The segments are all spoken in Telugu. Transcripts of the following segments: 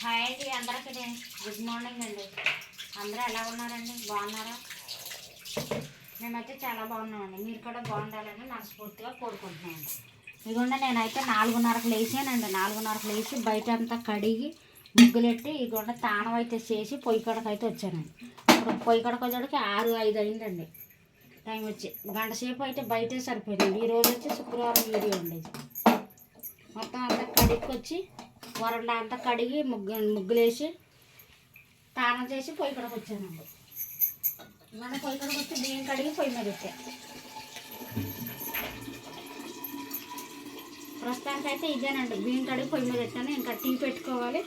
హాయ్ అండి అందరికీ గుడ్ మార్నింగ్ అండి. అందరూ ఎలా ఉన్నారండి? బాగున్నారా? మేమైతే చాలా బాగున్నామండి. మీరు కూడా బాగుండాలని మనస్ఫూర్తిగా కోరుకుంటున్నాను. ఇదిగోండి నేనైతే 4:30కు లేచానండి. 4:30కు లేచి బయట అంతా కడిగి ముగ్గులెట్టి ఇదిగోండి తానం అయితే చేసి పొయ్యి కడకు అయితే వచ్చానండి. ఇప్పుడు పొయ్యి కడకు వచ్చేటికి 6:05 అయిందండి టైం వచ్చి. గంట సేపు అయితే బయటే సరిపోయిందండి. ఈరోజు వచ్చి శుక్రవారం వీడియో అండి. మొత్తం అంతా కడిక్కొచ్చి వరండా అంతా కడిగి ముగ్గులేసి స్నానం చేసి పొయ్యి కడకు వచ్చానండి. మన పొయ్యి కడకు వచ్చి బియ్యం కడిగి పొయ్యి మీద వచ్చాను. ప్రస్తుతానికైతే ఇదేనండి, బియ్యం కడిగి పొయ్యి మీద వచ్చాను. ఇంకా టీ పెట్టుకోవాలి.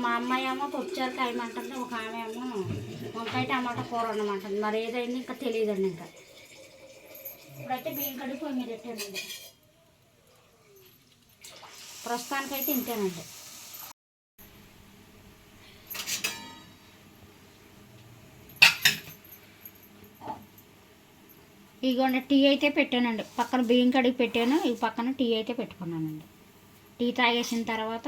మా అమ్మాయి ఏమో పప్పుచారు కాయమంటుంది, ఒక ఆమె ఏమో వంకాయ టమాటా కూర ఉండమంటుంది. మరి ఏదైంది ఇంకా తెలియదండి. ఇంకా ఇప్పుడైతే బియ్యం కడిగి పొయ్యి మీద పెట్టానండి. ప్రస్తుతానికైతే ఇంతేనండి. ఇదిగోండి టీ అయితే పెట్టానండి. పక్కన బియ్యం కడిగి పెట్టాను, ఈ పక్కన టీ అయితే పెట్టుకున్నానండి. టీ తాగేసిన తర్వాత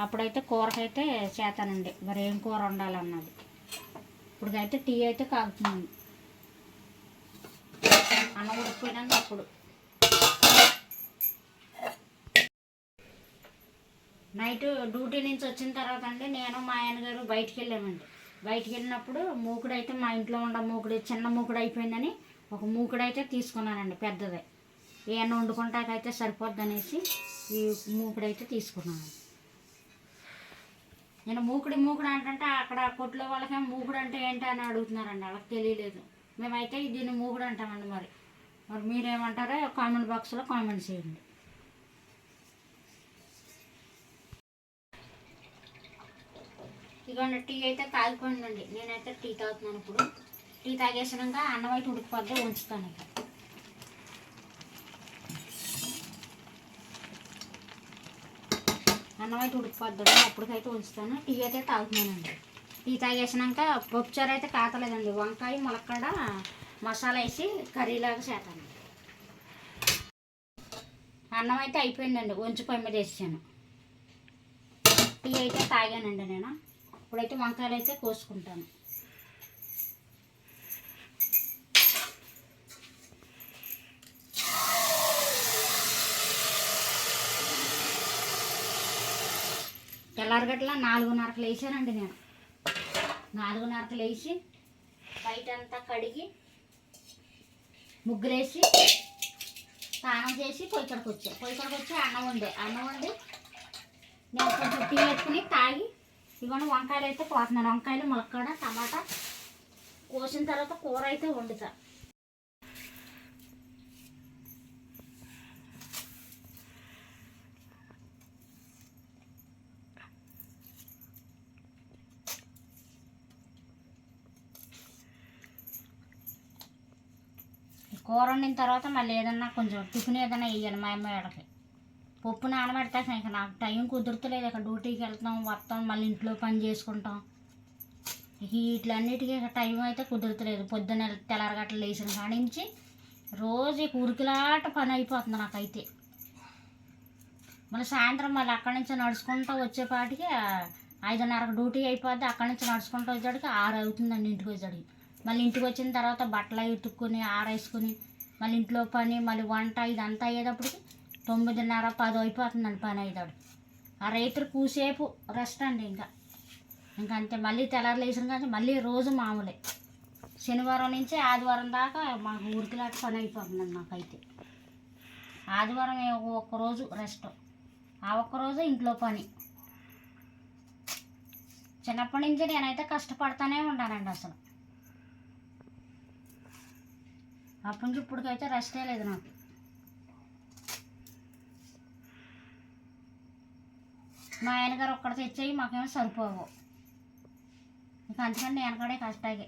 అప్పుడైతే కూరకైతే చేతానండి. మరి ఏం కూర వండాలన్నది. ఇప్పుడుకైతే టీ అయితే కాగుతున్నాను. అన్నం ఉడికిపోయినాక అప్పుడు నైట్ డ్యూటీ నుంచి వచ్చిన తర్వాత అండి నేను మా ఆయన గారు బయటికి వెళ్ళామండి. బయటికి వెళ్ళినప్పుడు మూకుడు అయితే మా ఇంట్లో ఉన్న మూకుడు చిన్న మూకుడు అయిపోయిందని ఒక మూకుడు అయితే తీసుకున్నానండి, పెద్దదే. ఏమన్నా వండుకుంటాకైతే సరిపోద్ది అనేసి ఈ మూకుడు అయితే తీసుకున్నాను. నేను మూకుడు అంటే అక్కడ కొట్లో వాళ్ళకేమో మూకుడు అంటే ఏంటి అని అడుగుతున్నారండి. వాళ్ళకి తెలియలేదు. మేమైతే దీన్ని మూకుడు అంటామండి. మరి మీరేమంటారో కామెంట్ బాక్స్లో కామెంట్ చేయండి. ఇదిగోండి టీ అయితే తాగిపోయిందండి. నేనైతే టీ తాగుతున్నాను. ఇప్పుడు టీ తాగేసినాక అన్నం అయితే ఉడికిపోద్ది, ఉంచుతాను. ఇక అన్నం అయితే ఉడికిపోద్ది, అప్పటికైతే ఉంచుతాను. టీ అయితే తాగుతున్నానండి. టీ తాగేసినాక పప్పుచారు అయితే కాతలేదండి. వంకాయ ములక్కాడ మసాలా వేసి కర్రీలాగా చేస్తాను. అన్నం అయితే అయిపోయిందండి, వంచి పొయ్యి మీద వేసాను. టీ అయితే తాగానండి నేను. ఇప్పుడైతే వంకాయలు అయితే కోసుకుంటాను. తెల్లారగట్ల 4:30కు లేచానండి నేను. 4:30కు లేచి బయట అంతా కడిగి ముగ్గులేసి స్నానం చేసి పొయ్యి కడకు వచ్చి అన్నం వండి నేను కొంచెం టీ పెట్టుకుని తాగి ఇవన్నీ వంకాయలు అయితే కోస్తున్నాను. వంకాయలు ములక్కాడ టమాటా కోసిన తర్వాత కూర అయితే వండుతా. కూర వండిన తర్వాత మళ్ళీ ఏదన్నా కొంచెం టిఫిన్ ఏదైనా వేయాలి మా అమ్మాయికి. పప్పు నానబెడతాక ఇంకా నాకు టైం కుదురుతలేదు. ఇక్కడ డ్యూటీకి వెళ్తాం, వస్తాం, మళ్ళీ ఇంట్లో పని చేసుకుంటాం. వీటిలన్నిటికీ టైం అయితే కుదురుతలేదు. పొద్దున్న తెల్లారగట్ల లేచిన కాడి నుంచి రోజు ఉరికిలాట పని అయిపోతుంది నాకైతే. మళ్ళీ సాయంత్రం మళ్ళీ అక్కడి నుంచి నడుచుకుంటూ వచ్చేపాటికి 5:30కు డ్యూటీ అయిపోద్ది. అక్కడి నుంచి నడుచుకుంటూ వచ్చేటికి 6 అవుతుందండి ఇంటికి వచ్చేటికి. మళ్ళీ ఇంటికి వచ్చిన తర్వాత బట్టలు ఉతుక్కుని ఆరేసుకుని మళ్ళీ ఇంట్లో పని మళ్ళీ వంట ఇదంతా అయ్యేటప్పటికి 9:30 10 అయిపోతుందండి పని అయ్యేదాడు. ఆ రైతులు కూసేపు రెస్ట్ అండి. ఇంకా అంతే. మళ్ళీ తెల్లారు లేచిన కానీ మళ్ళీ రోజు మామూలే. శనివారం నుంచి ఆదివారం దాకా మాకు ఉరికిలాట పని అయిపోతుందండి నాకైతే. ఆదివారం ఒక్కరోజు రెస్ట్, ఆ ఒక్కరోజు ఇంట్లో పని. చిన్నప్పటి నుంచి నేనైతే కష్టపడతానే ఉంటానండి. అసలు అప్పటి నుంచి ఇప్పటికైతే రెస్టే లేదు నాకు. మా ఆయనగారు ఒక్కడ తెచ్చేవి మాకేమో సరిపోవు. ఇక అందుకని నేను కూడా కష్టాగే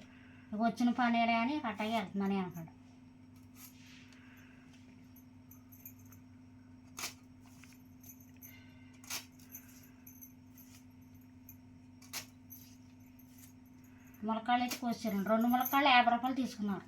ఇక వచ్చిన పనేలే అని కట్టాగే వెళ్తున్నాను. నేను అక్కడ ములక్కాళ్ళు అయితే కోసారు. 2 ములక్కాళ్ళు 50 రూపాయలు తీసుకున్నారు.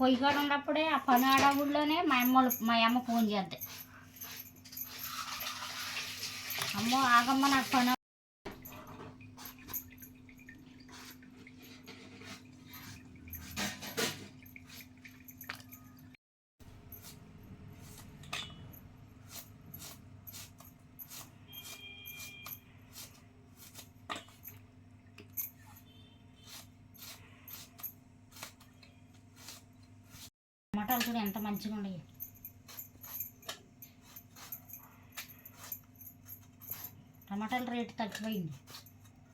పొయ్యి కాడ ఉన్నప్పుడే ఆ పని ఆడవుల్లోనే మా అమ్మ ఫోన్ చేద్ది. అమ్మో ఆగమ్మ నాకు పని. టమాటాలు చూడు ఎంత మంచిగా ఉన్నాయి. టమాటాల రేటు తగ్గిపోయింది.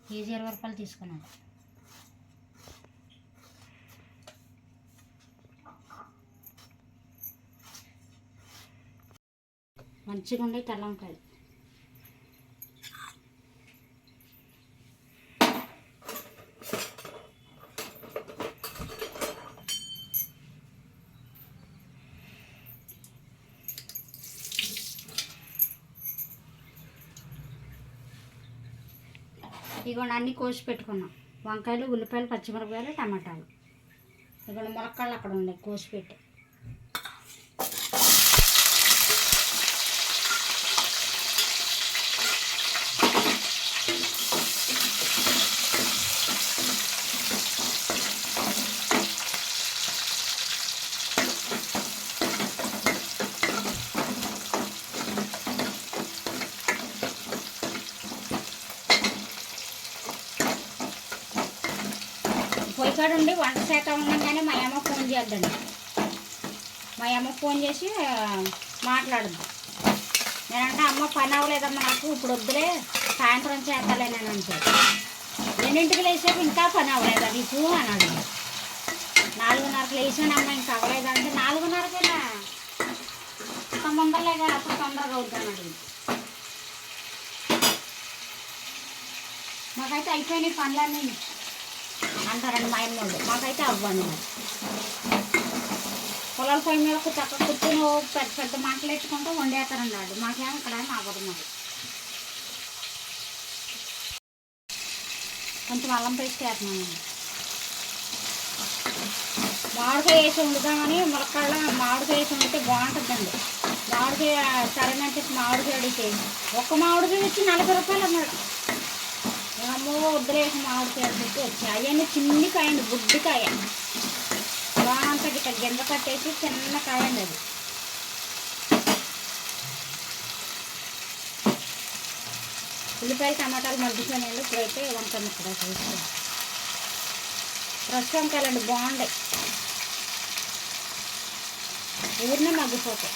కేజీ 20 రూపాయలు తీసుకున్నాను. మంచిగా ఉండే తెల్ల వంకాయలు. ఇగోండి అన్నీ కోసి పెట్టుకున్నాం. వంకాయలు, ఉల్లిపాయలు, పచ్చిమిరపకాయలు, టమాటాలు. ఇగోండి ములక్కాళ్ళు అక్కడ ఉన్నాయి కోసి పెట్టి. పొయ్యికాడ ఉండి వంట శాఖ ఉండగానే మా అమ్మ ఫోన్ చేద్దండి. మా అమ్మ ఫోన్ చేసి మాట్లాడద్దు. నేనంటే అమ్మ పని అవ్వలేదమ్మా నాకు, ఇప్పుడు వద్దులే సాయంత్రం చేస్తాలే నేను అంటే. 2ంటికి లేచాక ఇంకా పని అవ్వలేదా నీకు అని అడిగి. 4:30కి లేచానమ్మా ఇంకా అవ్వలేదంటే 4:30కేనా ఇంత ముందరలేగా అప్పుడు తొందరగా అవుతాను అడిగి. మాకైతే అయిపోయినాయి పనులన్నీ అంటారండి మా అమ్మోళ్ళు. మాకైతే అవ్వండి. పొలాల పొయ్యి మీద చక్కగా కూర్చొని పెద్ద పెద్ద మంటలు ఎత్తుకుంటూ వండేస్తారండి వాళ్ళు. మాకేమో ఇక్కడ అవ్వదు. మరి కొంచెం అల్లం పేస్ట్ వేస్తున్నానండి. మామిడికాయ వేసి వండుదామని ములక్కాళ్ళ మామిడికాయ వేసి వండితే బాగుంటుందండి. మామిడికాయ సరేనని చెప్పి మామిడికాయ అడిగితే ఒక్క మామిడికాయ వచ్చి 40 రూపాయలు అన్నాడు. అమ్మో వద్దులేసి మామిడికాయలు పెట్టి వచ్చాయి. అవన్నీ చిన్ని కాయండి, బుడ్డికాయ. బాగా గిట్ట గింజ కట్టేసి చిన్న కాయ అండి అది. ఉల్లిపాయలు, టమాటాలు మగ్గిపోయినాయండి. ఇప్పుడైతే వంకాయ ముక్కలు వేసుకోండి. ఫ్రెష్ వంకాయలండి బాగుంటాయి, ఊరినే మగ్గిపోతాయి.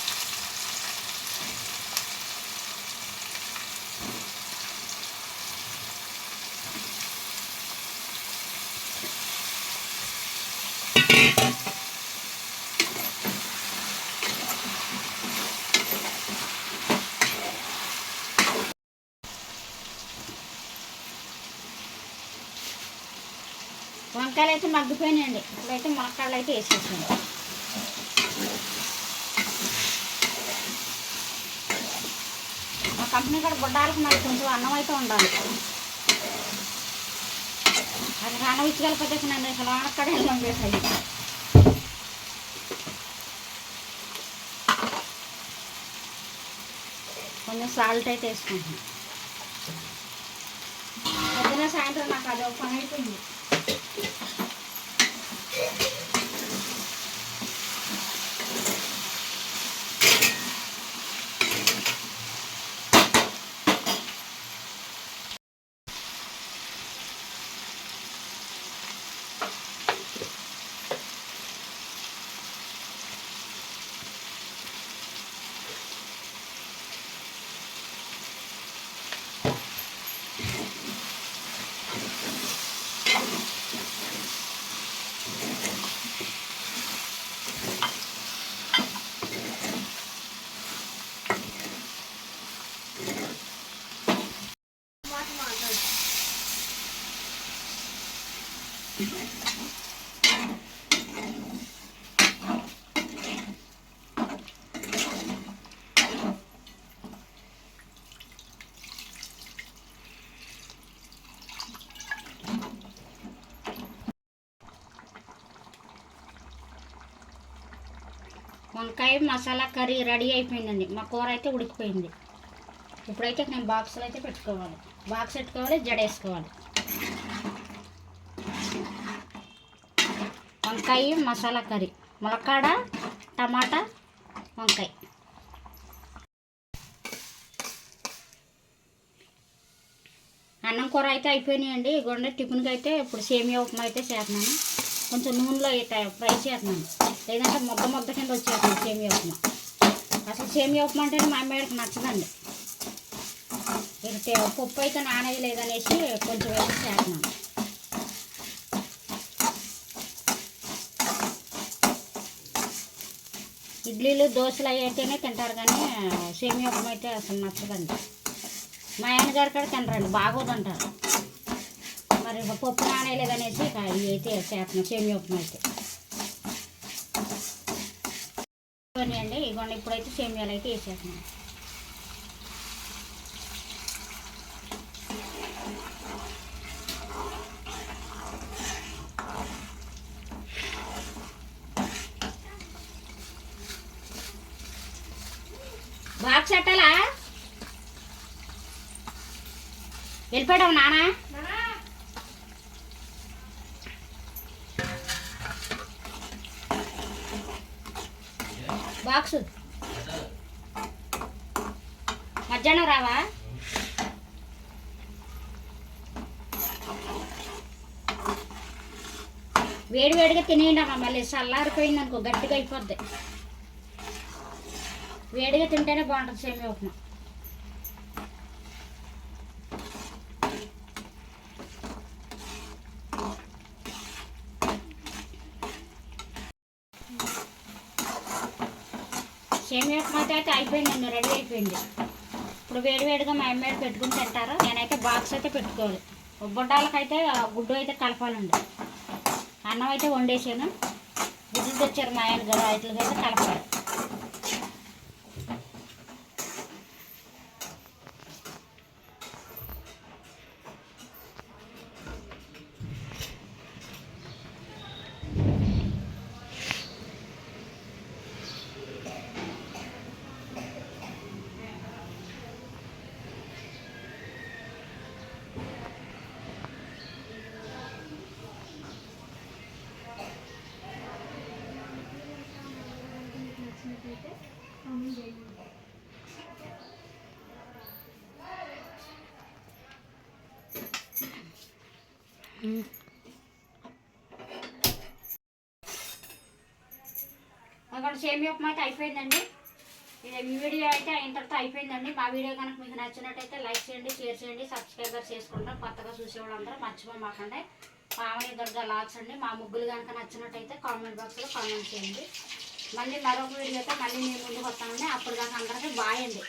వంకాయలు అయితే మగ్గిపోయినాయండి. ఇప్పుడైతే ములక్కాడలు అయితే వేసేసాను. మా కంపెనీ కూడా గుడ్డాలకు మరి కొంచెం అన్నం అయితే ఉండాలి. అది అన్నం ఇచ్చగలిపోతే నన్ను అసలు అక్కడ వెళ్ళం వేసాయి. కొంచెం సాల్ట్ అయితే వేసుకుంటున్నాను. పొద్దున సాయంత్రం నాకు అది ఒక పని అయిపోయింది. వంకాయ మసాలా కర్రీ రెడీ అయిపోయిందండి. మా కూర అయితే ఉడికిపోయింది. ఇప్పుడైతే నేను బాక్స్లో అయితే పెట్టుకోవాలి. బాక్స్ పెట్టుకోవాలి, జడేసుకోవాలి. వంకాయ మసాలా కర్రీ, ములక్కాడ, టమాటా, వంకాయ. అన్నం కూర అయితే అయిపోయినాయండి. ఇగోండి టిఫిన్కి అయితే ఇప్పుడు సేమియా ఉప్మా అయితే చేస్తున్నాను. కొంచెం నూనెలో అయితే ఫ్రై చేస్తున్నాను, లేదంటే ముద్ద కింద వచ్చేస్తుంది సేమియా ఉప్మా. అసలు సేమియా ఉప్మా అంటే మా అమ్మాయికి నచ్చదండి. ఇక పప్పు అయితే నానేది లేదనేసి కొంచెం అయితే చేస్తున్నాను. ఇడ్లీలు దోశలు అయితేనే తింటారు, కానీ సేమియా ఉప్మా అయితే అసలు నచ్చదండి. మా ఆయనగారు కూడా తినరండి, బాగోదంటారు. మరి పప్పు నానేయలేదనేసి ఇవి అయితే చేస్తున్నాం సేమియా ఉప్మా అయితే. అండి ఇగోండి ఇప్పుడైతే సేమియాలు అయితే వేసేస్తున్నాం. బాక్స్ పెట్టాలా? వెళ్ళిపోయావు నాన్న? బాక్సు మధ్యాహ్నం రావా? వేడివేడిగా తినేయండి అమ్మ, మళ్ళీ చల్లారిపోయింది అనుకో గట్టిగా అయిపోద్ది. వేడిగా తింటేనే బాగుంటుంది సేమియా ఉప్మా. సేమియా ఉప్మా అయితే అయిపోయిందండి, రెడీ అయిపోయింది. ఇప్పుడు వేడివేడిగా మా అమ్మాయి పెట్టుకుని తింటారు. నేనైతే బాక్స్ అయితే పెట్టుకోవాలి. బొడ్డాలకైతే గుడ్డు అయితే కలపాలండి. అన్నం అయితే వండేసాను, గుడ్లు తెచ్చారు మా ఆయన గారు, వాటికైతే కలపాలి. అక్కడ సేమియా ఉప్మా అయితే అయిపోయిందండి. ఈ వీడియో అయితే అయిన తర్వాత అయిపోయిందండి. మా వీడియో కనుక మీకు నచ్చినట్టయితే లైక్ చేయండి, షేర్ చేయండి, సబ్స్క్రైబర్ చేసుకుంటాం. కొత్తగా చూసేవాళ్ళందరూ మర్చిపోమాకండి. పావని దుర్గా లాగ్స్ అండి. మా ముగ్గులు కనుక నచ్చినట్టయితే కామెంట్ బాక్స్లో కామెంట్ చేయండి. మళ్ళీ మరొక వీడియోతో మళ్ళీ నేను ముందుకు వస్తానండి. అప్పుడు దాకా అందరికీ బాయ్ అండి.